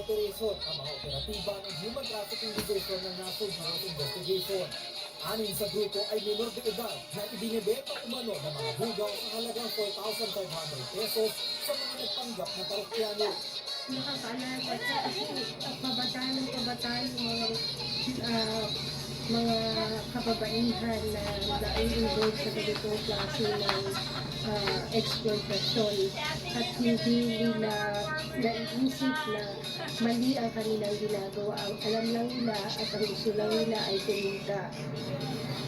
operation ang mga operatiba ng Human Trafficking Division ng National Bureau of Investigation. Anin sa grupo ay minor de edad na ibinibenta umano ng mga bugaw sa halagang 4,500 pesos sa mga nagpanggap na parokyano. Nakakaalala siya kasi kabataan ng kabataan mga kababaihan na na-involved sa ganitong klase ng exploitation at hindi nila naiisip na mali ang kanilang ginagawa. Ang alam lang nila at ang gusto lang nila ay kumita.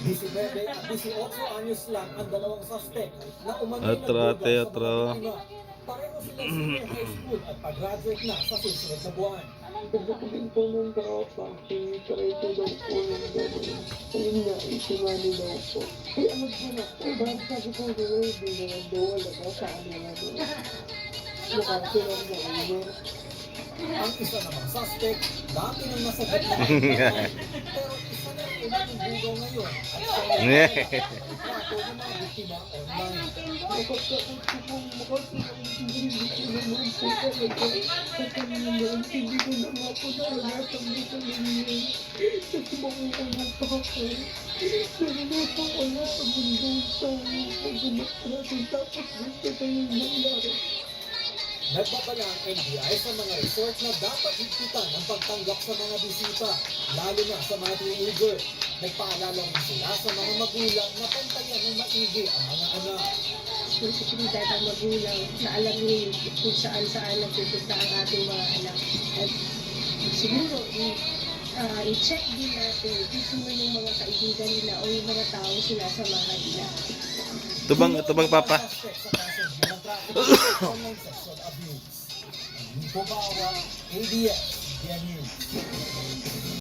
19 at 18 anyos lang ang dalawang suspect na umano'y Atro, nagbugaw sa teatro. mga biktima. Pareho silang senior high school at pag-graduate na sa susunod na buwan. Pagdating po ng tropa, sinitreto daw po ng gano'n. Ayun nga, isimano daw po. Ay, ano po na po, bakit sabi ko, hindi naman daw wala ka sa ano na doon. Nakasilang na ano. Ang isa namang suspect, dati nang nasa gitna ng krimen, pero isa na rin ang bugaw ngayon at siya trato ng mga biktima online. Nakakakot ko pong makasilang hindi ko naman po talaga. Naman, hindi ko na nga po naranasan dito ninyo. Kasi makukulong pa ako. Pero napakala sa mundo sa pag-umatrasin tapos gusto kayo nangyari. Nagbabala ang NBI sa mga resort na dapat higpitan ang pagtanggap sa mga bisita, lalo na sa mga teenager. Nagpaalala rin sila sa mga magulang na pantayan ng maigi ang mga anak. Responsibilidad ang magulang na alam niyo kung saan nagpupunta ang ating mga anak. At siguro, i-check din natin kung sino yung mga kaibigan nila o yung mga tao sila sa mga nila. Tubang papa. Suspect sa kasong human trafficking at online sexual abuse. Nico Bawa, ABS, News.